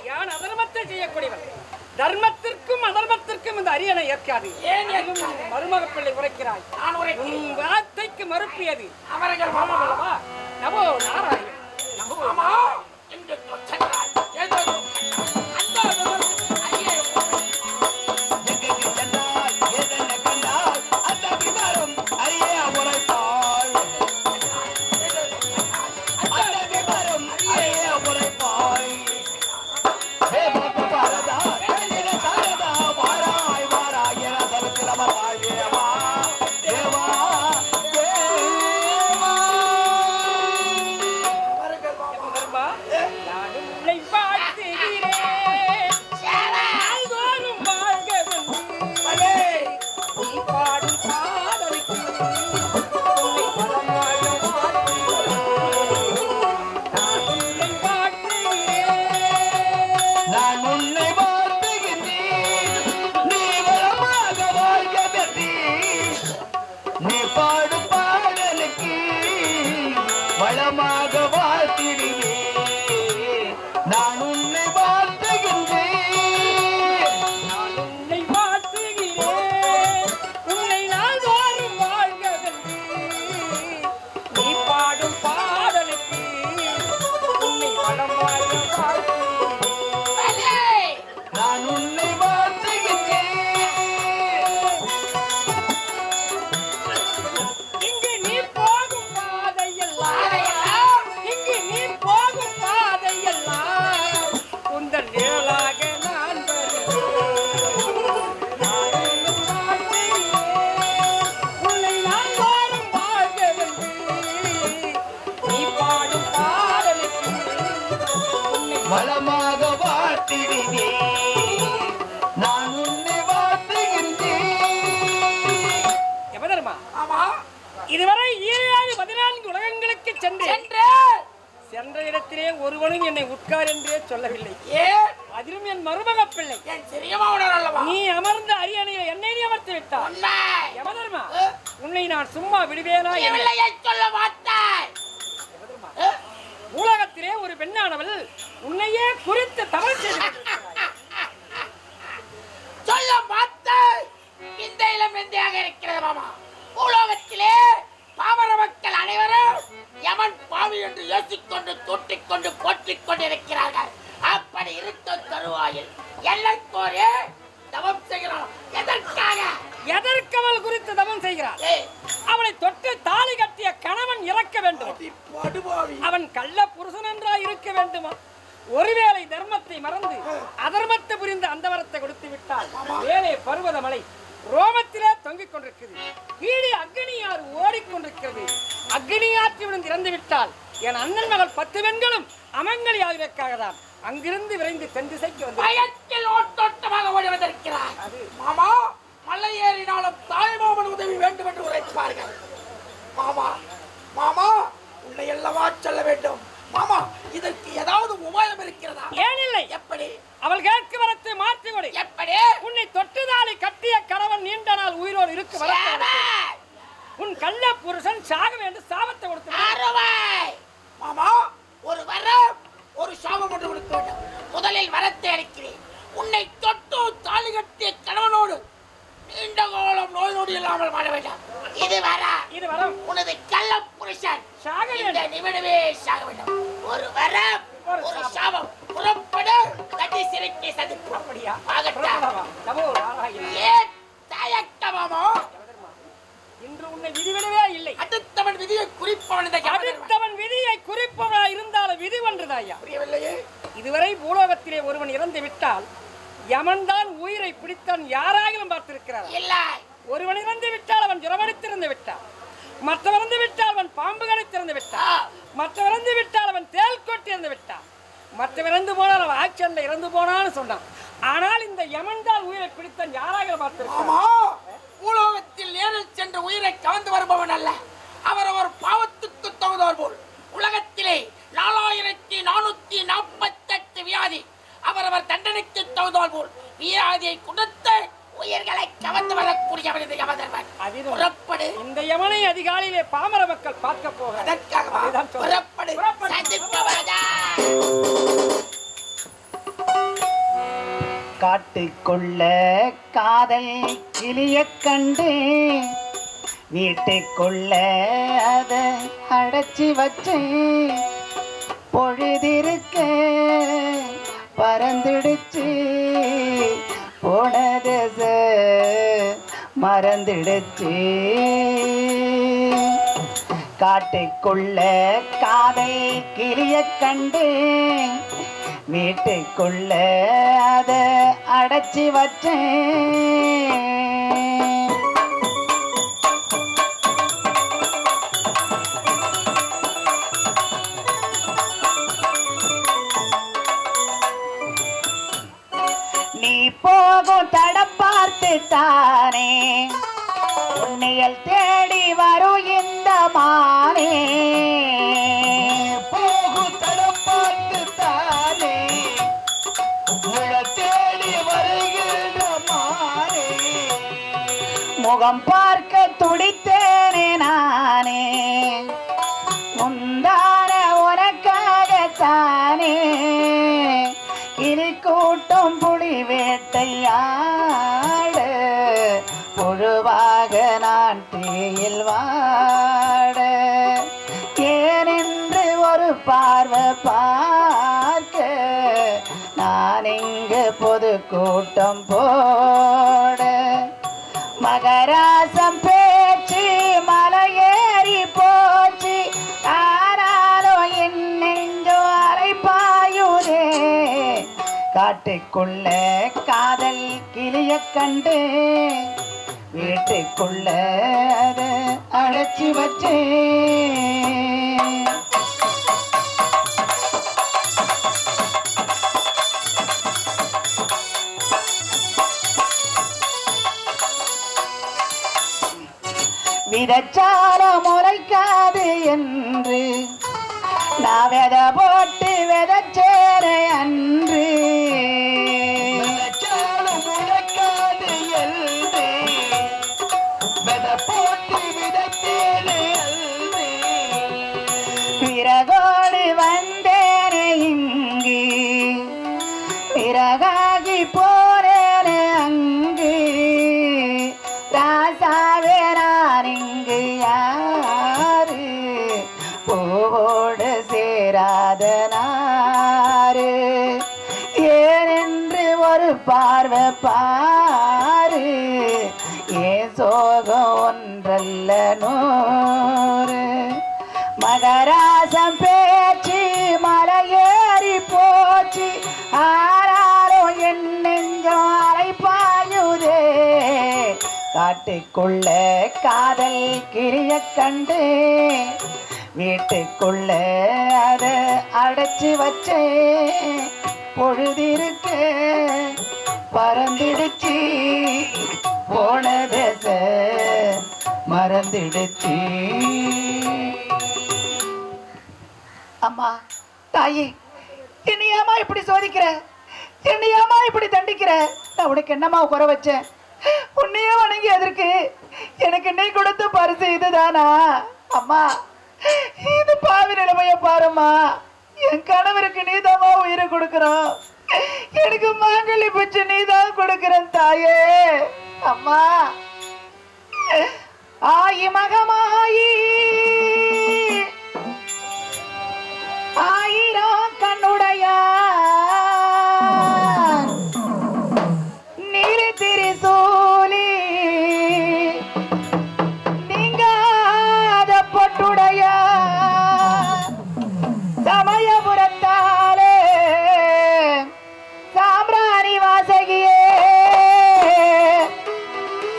யான் அதர்மத்தை செய்யக்கூடியவன். தர்மத்திற்கும் அதர்மத்திற்கும் இந்த அரியணை ஏற்காது. மருமக பிள்ளை உரைக்கிறாய். உன் வார்த்தைக்கு மறுப்பியது அவர்கள் மாமாவல்லவா? நமோ நாராயண. நமோ என்று சொன்னாய். ஏதோ வளமாக வாழ்த்திடுவே நான் உன்னை வாழ்த்துகின்றேன். யமதர்மா, ஆமா, இதுவரை 14 உலகங்களுக்கு சென்ற இடத்திலே ஒருவனும் என்னை உட்கார் என்றே சொல்லவில்லை. அதிலும் என் மருமக பிள்ளை நீ அமர்ந்த அரியணையில் என்னை நீ அமர்த்தி விட்டாய். யமதர்மா, உன்னை நான் சும்மா விடுவேனா? சொல்ல மாட்டாய். உலகத்திலே ஒரு பெண்ணானவள் உன்னையே குறித்து தவறு செய்து சொல்ல மாட்டாய். இந்த இளம் எந்தையாக இருக்கிறது மாமா. உலகத்திலே பாமர மக்கள் அனைவரும் யமன் பாவி என்று யோசிக்கொண்டு தூட்டிக்கொண்டு போற்றிக் கொண்டிருக்கிறார்கள். அப்படி இருக்கும் தருவாயில் எல்லோரே தவம் செய்கிறான். எதற்காக? எதற்கவள் குறித்து தவம் செய்கிறாள்? அவளை தொட்டு தாலி கட்டிய கணவன் இறக்க வேண்டும். அவன் கள்ள புருஷன் என்றாய் இருக்க வேண்டுமா? ஒருவேளை தர்மத்தை மறந்து அதர்மத்தை புரிந்த அந்த வரத்தை கொடுத்து விட்டால் வேலை பருவத மலை ரோமத்திலே தொங்கிக் கொண்டிருக்கிறது. கீழே அக்னியாறு ஓடிக்கொண்டிருக்கிறது. அக்னி ஆற்றி விழுந்து இறந்து விட்டால் என் அண்ணன் மகள் 10 பெண்களும் அமங்கலி ஆகியதற்காக தான் அங்கிருந்து விரைந்து தென் திசைக்கு வந்து பயத்தில் ஓட்டோட்டமாக ஓடி வந்திருக்கிறார். மாமா, மலை ஏறினாலும் தாய்மாமன் உதவி வேண்டும் என்று உரைப்பார்கள். மாமா மாமா உன்னை எல்லவா சொல்ல வேண்டும். மாமா, இதற்கு ஏதாவது உபாயம் இருக்கிறதா? ஏனில்லை. எப்படி? அவள் கேட்கும் வரத்தை மாற்றி கொடு. எப்படி? உன்னை தொட்டுதாலி கட்டிய கணவன் நீண்ட நாள் உயிரோடு இருக்கு வர உன் கள்ள புருஷன் சாக வேண்டும் சாபத்தை கொடுத்து மாமா, ஒரு வரம் ஒரு சாபம் ஒன்று கொடுக்க வேண்டும். முதலில் வரத்தை அளிக்கிறேன். உன்னை தொட்டு தாலி கட்டிய கணவனோடு நீண்ட காலம் நோய் நொடி இல்லாமல் வாழ வேண்டாம். இது வரம். உனது கள்ள புருஷன் சாக வேண்டும். நிமிடமே சாக வேண்டும். ஒரு வரம் ஒரு சாபம். புறப்படு. கட்டி சிரிக்கை சதிப்பு. அப்படியா? ஏன் தயக்கமாமோ? இன்று உன்னை விதிவிடவே இல்லை. அடுத்தவன் விதியை குறிப்பவன். அடுத்தவன் விதியை குறிப்பவனா இருந்தாலும் விதி ஒன்றுதாயா. புரியவில்லையே. இதுவரை பூலோகத்திலே ஒருவன் இறந்து விட்டால் யமன் தான் உயிரை பிடித்தான். யாராகிலும் பார்த்திருக்கிறார்? இல்லை. ஒருவன் இறந்து விட்டால் அவன் ஜுரமடித்திருந்து விட்டான். மற்றவன் இறந்து விட்டால் அவன் பாம்பு கடித்திருந்து விட்டான். மற்றவன் இறந்து விட்டால் அவன் தேல் கொட்டி இறந்து விட்டான். மற்றவன் இறந்து போனால் அவன் ஆக்சிடென்ட்ல இறந்து போனான்னு சொன்னான். ஆனால் இந்த யமன் தான் உயிரை பிடித்தான். யாராகிலும் பார்த்திருக்கிறார்? பூலோகத்தில் நேரில் சென்று உயிரை கவர்ந்து வருபவன் அல்ல. அவர் பாவத்துக்கு தகுந்தார் போல் உலகத்திலே 4448 வியாதி அவரவர் தண்டனைக்கு தகுந்தால் போல் வியாதியை கொடுத்து உயிர்களை கவர்ந்து வரக்கூடியவன் இந்த யமதர்மன். புறப்படு. இந்த யமனை அதிகாலையிலே பாமர மக்கள் பார்க்க போக புறப்படு. காட்டுக்குள்ள காதல் கிளிய கண்டு வீட்டுக்குள்ள அத அடைச்சி வச்சு பொழுதிருக்க பறந்துடுச்சு போனதச மறந்துடுச்சு காட்டுக்குள்ள காதல் கிளிய கண்டு வீட்டுக்குள்ள அத அடைச்சி வச்சேன் நீ போகும் தடம் பார்த்து தானே உன்னையல் தேடி வரும் இந்த மானே போகும் தடம் பார்த்து தானே உன்னை தேடி வருகின்ற மானே முகம் பார்க்க துடித்தேனே நானே முந்தான உனக்காகத்தானே கிளி கூட்டம் புலி வேட்டையாட புழுவாக நான் தீயில் வாட ஏனென்று ஒரு பார்வை பார்க்க நான் இங்கு பொது கூட்டம் போட மகராசம் பேச்சு மலையேறி போச்சு ஆனாலும் என் நெஞ்சோ அலைப்பாயுதே காட்டுக்குள்ள காதல் கிளிய கண்டு வீட்டுக்குள்ள அத அடைச்சி வச்சேன் விதச்சால முளைக்காது என்று நான் வித போட்டு விதச்சேரே அன்று முளைக்காது என்று வித போட்டு விதச்சேரே அன்று பிறகோடு வந்தேனே இங்கு பிறகாகி போறேனே அங்கு ராசாவே நான் இங்கு யாரு பூவோடு சேராத நாரு ஏனென்று ஒரு பார்வை பாரு ஏன் சோகம் ஒன்றல்ல நூறு மகராசம் பேச்சு மலையேறி போச்சு ஆனாலும் என் நெஞ்சம் அலைப்பாயுதே காட்டுக்குள்ள காதல் கிளிய கண்டு வீட்டுக்குள்ள அத அடைச்சி வச்சே பொழுதிருக்க பறந்துடுச்சு போனதச மறந்துடுச்சு அம்மா தாயி என்னையாமா இப்படி சோதிக்கிற என்னையாமா இப்படி தண்டிக்கிற நான் உனக்கு என்னம்மா குறை வச்சேன் உன்னையே வணங்கி எதற்கு எனக்கு நீ கொடுத்த பரிசு இதுதானா அம்மா இது பாவி நிலைமைய பாருமா என் கணவருக்கு நீதாமா உயிரை கொடுக்கிறோம் எனக்கு மாங்கல்ய பிச்சு நீதான் கொடுக்கிறேன் தாயே அம்மா ஆயி மகமாயி ஆயிரம் கண்ணுடையா நீலி திரிசூலி நீங்காத பொட்டுடையா சமயபுரத்தாலே சாம்பிராணி வாசகியே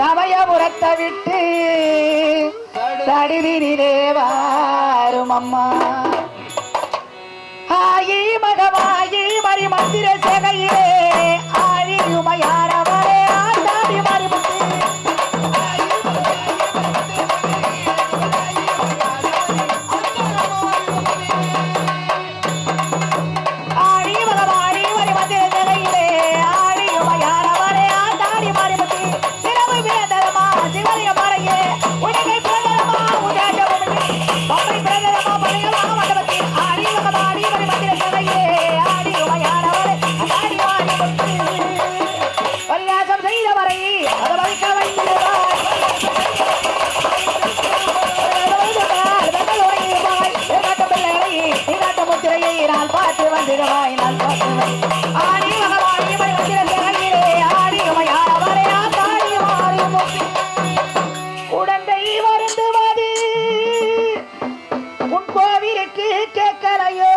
சமயபுரத்தை விட்டு தடிவினிலே வாரும் அம்மா ஆயி மகமாயி மறி மந்திர சேகையிலே ஆழியுமையாரவரே ஆண்டாடி மறிமுத்து ஆழி மகமாயி மறி மந்திர சேகையிலே ஆழியுமையாரவரே ஆண்டாடி மறிமுத்து சிறப்பு வேதரமா சிவலிய மறையே உனகை பிரதரமா உதாஜ பம்பை பிரதரமா பழையமா மண்டபத்தில் ஆழி மகமாயி மறி மந்திர சேகையிலே ஆழியுமையாரவரே வந்திரவாய் நான் பார்த்துவை ஆடி மகவாணி வந்திரே ஆடி உமையானவரே ஆத்தாடி மாறி உடந்தை வருந்துவது உன் கோவிலுக்கு கேட்கலையோ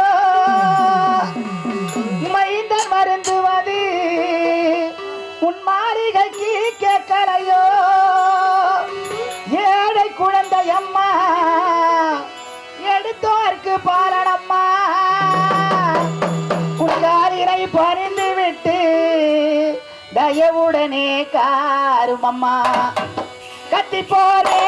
மைந்தன் வருந்துவது உன் மாளிகைக்கு கேட்கலையோ ஏழை குழந்தை அம்மா எடுத்தோர்க்கு பாலனம்மா உன்காரினை பறிந்து விட்டு தயவுடனே காருமம்மா கத்தி போரே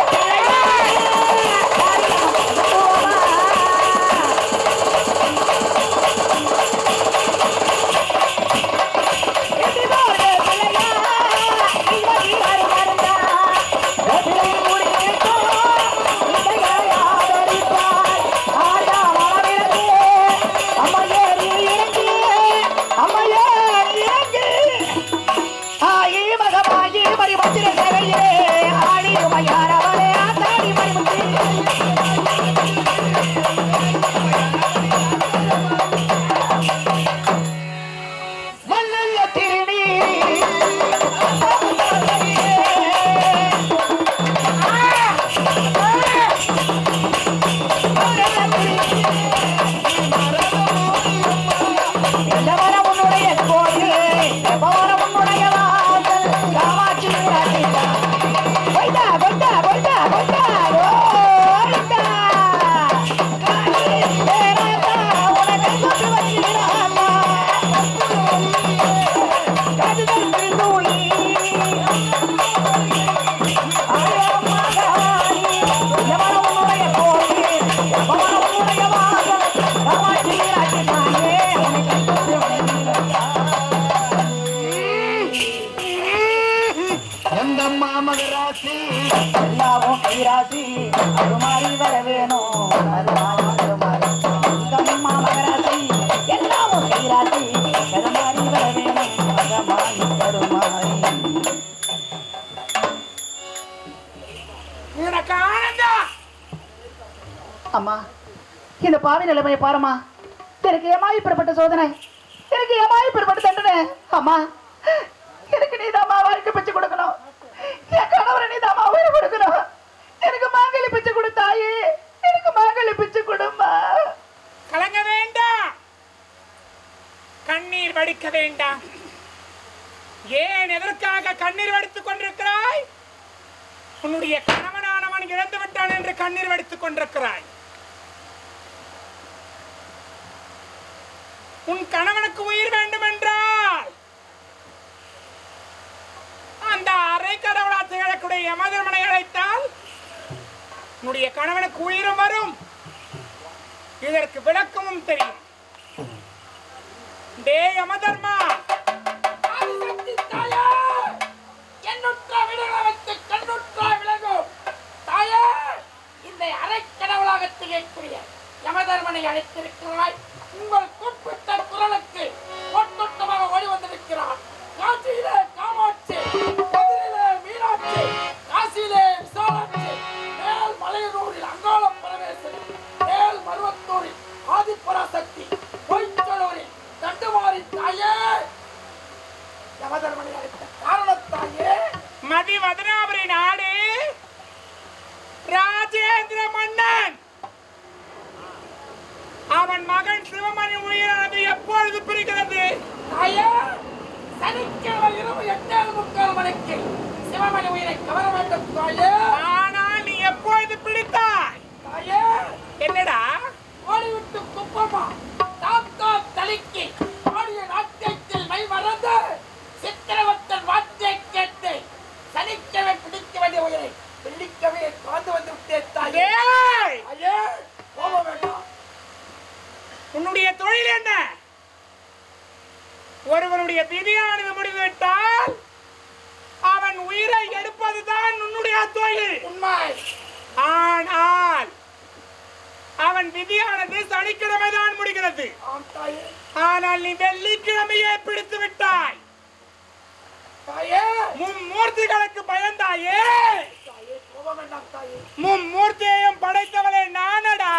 மகராசி எல்லாவும் கைராசி அது மாறி வர வேணும் அது மாறி அம்மா மகராசி எல்லாவும் கைராசி அது மாறி வர வேணும் அது மாறி கருமாறி அம்மா இந்த பாவி நிலைமையை பாருமா எனக்கு ஏமாய் பெறப்பட்ட சோதனை எனக்கு ஏமாய் பெறப்பட்ட தண்டனை அம்மா எனக்கு நீதாம்மா வாழ்க்கை பிச்சு கொடுக்கணும் என் கணவரை நீதாம்மா உயிர் கொடுக்கணும் எனக்கு மாங்கலி பிச்சு கொடுத்தாயே எனக்கு மாங்கலி பிச்சு கொடுமா கலங்க வேண்டாம் கண்ணீர் வடிக்க வேண்டாம் ஏன் எதற்காக கண்ணீர் வடித்துக் கொண்டிருக்கிறாய் உன்னுடைய கணவனானவன் இழந்து விட்டான் என்று கண்ணீர் வடித்துக் கொண்டிருக்கிறாய் உன் கணவனுக்கு உயிர் வேண்டும் என்றால் அந்த அரை கடவுளா திகழக்கூடிய யமதர்மனை அழைத்தால் உன்னுடைய கணவனுக்கு உயிரும் வரும் இதற்கு விளக்கமும் தெரியும் டே யமதர்மா இந்த அரை கடவுளாக திகழக்கூடிய யமதர்மனை அழைத்திருக்கிறாய் உங்கள் கூப்பிட்ட குரலுக்கு ஒட்டொட்டமாக ஓடி வந்திருக்கிறான் காசியிலே காமாட்சி மதுரையிலே மீனாட்சி காசியிலே விசாலாட்சி மேல் மலையனூரில் அங்காள பரமேஸ்வரி மேல் மருவத்தூரில் ஆதிபராசக்தி பொய்ச்சலூரில் தண்டுமாரி தாயே யமதர்மனை அழைத்த காரணத்தாயே மதி மதுராபுரி நாடு ராஜேந்திர மன்னன் அவன் மகன் சிவமணி உயிரானது எப்பொழுது பிரிக்கிறது சனிக்கிழமை இரவு 8:45 மணிக்கு சிவமணி உயிரை கவர வேண்டும் தாயே. ஆனால் நீ எப்பொழுது பிடித்தாய் தாயே? என்னடா ஓடிவிட்டு குப்பமா தாத்தா தலிக்கு ஆடிய நாட்டியத்தில் மை மறந்து சித்திரவத்தன் வார்த்தை கேட்டு சனிக்கிழமை பிடிக்க வேண்டிய உயிரை வெள்ளிக்கிழமையை காந்து வந்து விட்டேன் தாயே. ஐயே போக வேண்டாம். உன்னுடைய தொழில் என்ன? ஒருவனுடைய விதியானது முடிந்துவிட்டால் அவன் உயிரை எடுப்பதுதான் உன்னுடைய தொழில். உண்மை. ஆனால் அவன் விதியானது சனிக்கிழமை தான் முடிகிறது. ஆனால் நீ வெள்ளிக்கிழமையே பிடித்து விட்டாய். மும்மூர்த்திகளுக்கு பயந்தாயே. மும்மூர்த்தியையும் படைத்தவளே நானடா.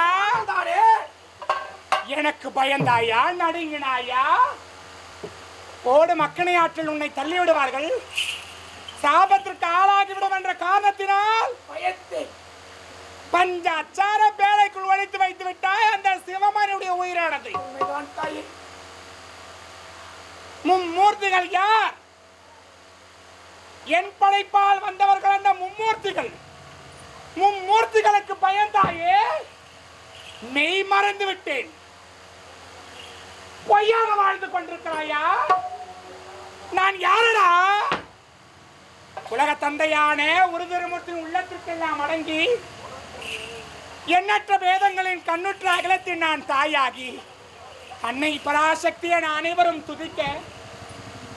எனக்கு பயந்தாயா, நடுங்கினாயா? கோடு மக்கனை ஆற்றில் உன்னை தள்ளிவிடுவார்கள், சாபத்திற்கு ஆளாகிவிடும் என்ற காரணத்தினால் பயத்தை பஞ்சாச்சார பேழைக்குள் ஒழித்து வைத்து விட்டாய் அந்த சிவமணியுடைய உயிரானது. உண்மைதான் தாயே. மும்மூர்த்திகள் யார்? என் படைப்பால் வந்தவர்கள் அந்த மும்மூர்த்திகள். மும்மூர்த்திகளுக்கு பயந்தாயே, மெய் மறந்து விட்டேன். பொய்யாக வாழ்ந்து கொண்டிருக்கிறாயா? நான் யாரடா? உலக தந்தையான ஒரு திருமூர்த்தியின் உள்ளத்திற்கெல்லாம் அடங்கி எண்ணற்ற வேதங்களின் கண்ணுற்ற அகலத்தில் நான் தாயாகி அன்னை பராசக்தியை நான் அனைவரும் துதிக்க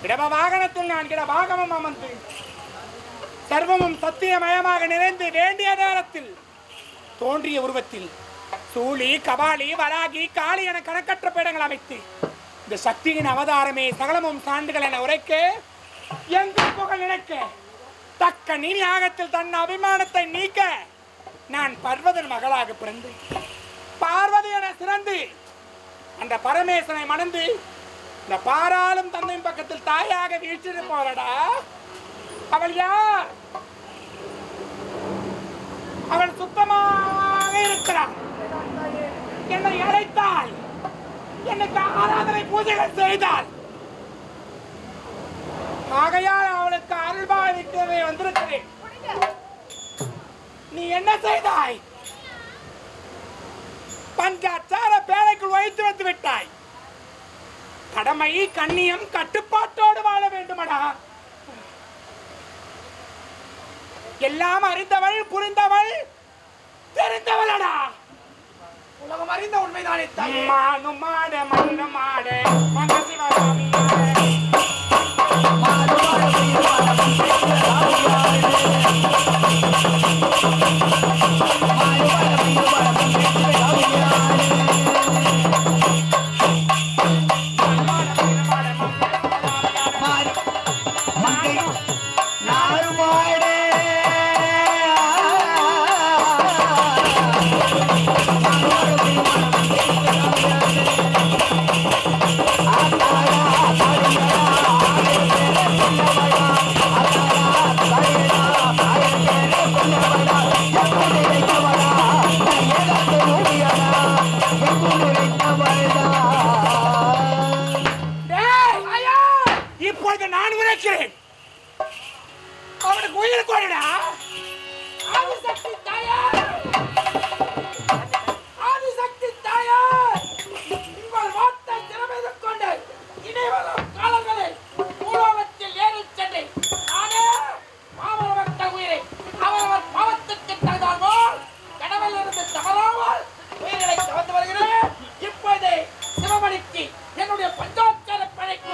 இடப வாகனத்தில் நான் இடபாகமும் அமர்ந்து சர்வமும் சத்தியமயமாக நிறைந்து வேண்டிய நேரத்தில் தோன்றிய உருவத்தில் சூளி, கபாலி, வராகி, காளி என கணக்கற்ற பீடங்கள் அமைத்து இந்த சக்தியின் அவதாரமே சகலமும் சான்றுகள் என உரைக்க எங்கள் புகழ் நினைக்க தக்க நீ யாகத்தில் தன் அபிமானத்தை நீக்க நான் பர்வதன் மகளாக பிறந்து பார்வதி என சிறந்து அந்த பரமேசனை மணந்து இந்த பாராளும் தந்தையின் பக்கத்தில் தாயாக வீழ்ச்சிருப்பாளடா. அவள் யார்? அவள் சுத்தமாக இருக்கிறாள். என்னை அழைத்தாள், எனக்கு ஆராதனை பூஜைகள் செய்தாள். ஆகையால் அவளுக்கு அருள்பாவிக்கவே வந்திருக்கிறேன். நீ என்ன செய்தாய்? பஞ்சாச்சார பேழைக்குள் வைத்து வைத்து விட்டாய். கடமை, கண்ணியம், கட்டுப்பாட்டோடு வாழ வேண்டுமடா. எல்லாம் அறிந்தவள், புரிந்தவள், தெரிந்தவளடா. உலகம் அறிந்த உண்மைதானே தாயே. மானும் மாட மண்ணும் மாட மங்க சிவகாமி இப்பொழுது நான் உரைக்கிறேன். அவனுக்கு உயிர் கொடா. ஆதிசக்தி தாயே, ஆதிசக்தி தாயே, உங்கள் வார்த்தை திறமையை கொண்டு இனிவரும் காலங்களில் பூலோகத்தில் ஏறிச் சென்று நானே மாமரவட்ட உயிரை அவரவர் பாவத்துக்கு தகுந்தால் போல் கடவுள் இருந்து தவறாமல் உயிர்களை கவர்ந்து வருகிறேன். இப்போது சிவமணிக்கு என்னுடைய பஞ்சாச்சார பழைக்கு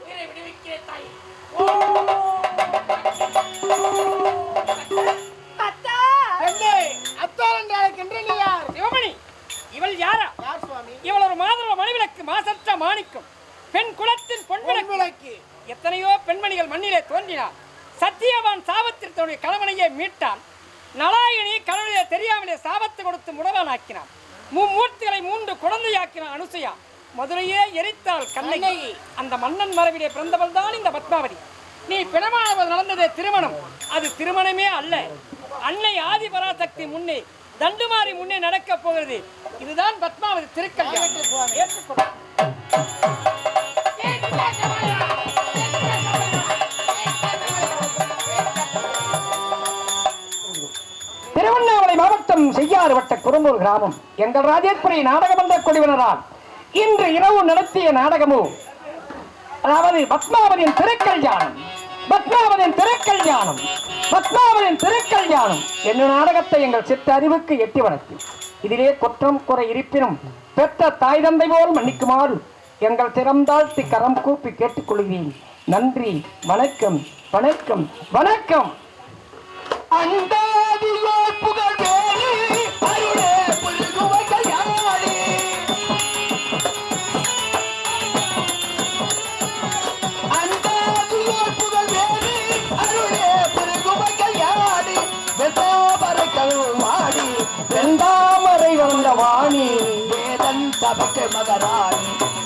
உயிரை விடுவிக்கிறேன் தாயே. சிவமணி, இவள் யாரா? இவள் ஒரு மாதவ மணிவிளக்கு, மாசற்ற மாணிக்கம், பெண் குலத்தின் பொன்விளக்கு. எத்தனையோ பெண்மணிகள் மண்ணிலே தோன்றினார். சத்தியவான் சாபத்தில் தன்னுடைய கணவனையே மீட்டான். நலாயினி கடவுளே தெரியாமலே சாபத்து கொடுத்து முடவானாக்கினான். மும்மூர்த்திகளை 3 குழந்தையாக்கினான் அனுசையா. மதுரையே எரித்தாள் கண்ணகி. அந்த மன்னன் மரபிலே பிறந்தவள் தான் இந்த பத்மாவதி. நீ பிணமானவள் நடந்ததே திருமணம், அது திருமணமே அல்ல. அன்னை ஆதி பராசக்தி முன்னே, தண்டுமாறி முன்னே நடக்க போகிறது. இதுதான் பத்மாவதி திருக்கல்யாணம். ஏற்றுக்கொள். திருவண்ணாமலை மாவட்டம் செய்யாறு வட்ட குறும்பூர் கிராமம் எங்கள் ராஜேஸ்வரி நாடகமன்ற குழுவினரால் இன்று இரவு நடத்திய நாடகமோ, அதாவது பத்மாவதியின் திருக்கல்யாணம். பத்மாவதியின் திருக்கல்யாணம், பத்மாவதியின் திருக்கல்யாணம் என்ன நாடகத்தை எங்கள் சிற்றறிவுக்கு எட்டி வளர்த்து இதிலே குற்றம் குறை இருப்பினும் பெற்ற தாய் தந்தை போல் மன்னிக்குமாறு எங்கள் திறந்தாழ்த்தி கரம் கூப்பி கேட்டுக்கொள்கிறேன். நன்றி, வணக்கம், வணக்கம், வணக்கம். அந்தாதியோ புகழ்வேலி அருளே புல்குவகையாடி அந்தாதியோ புகழ்வேலி அருளே புல்குவகையாடி வெந்தாமரை கழுவாடி வெந்தாமரை வந்த வாணி வேதன் நமக்கு மகராணி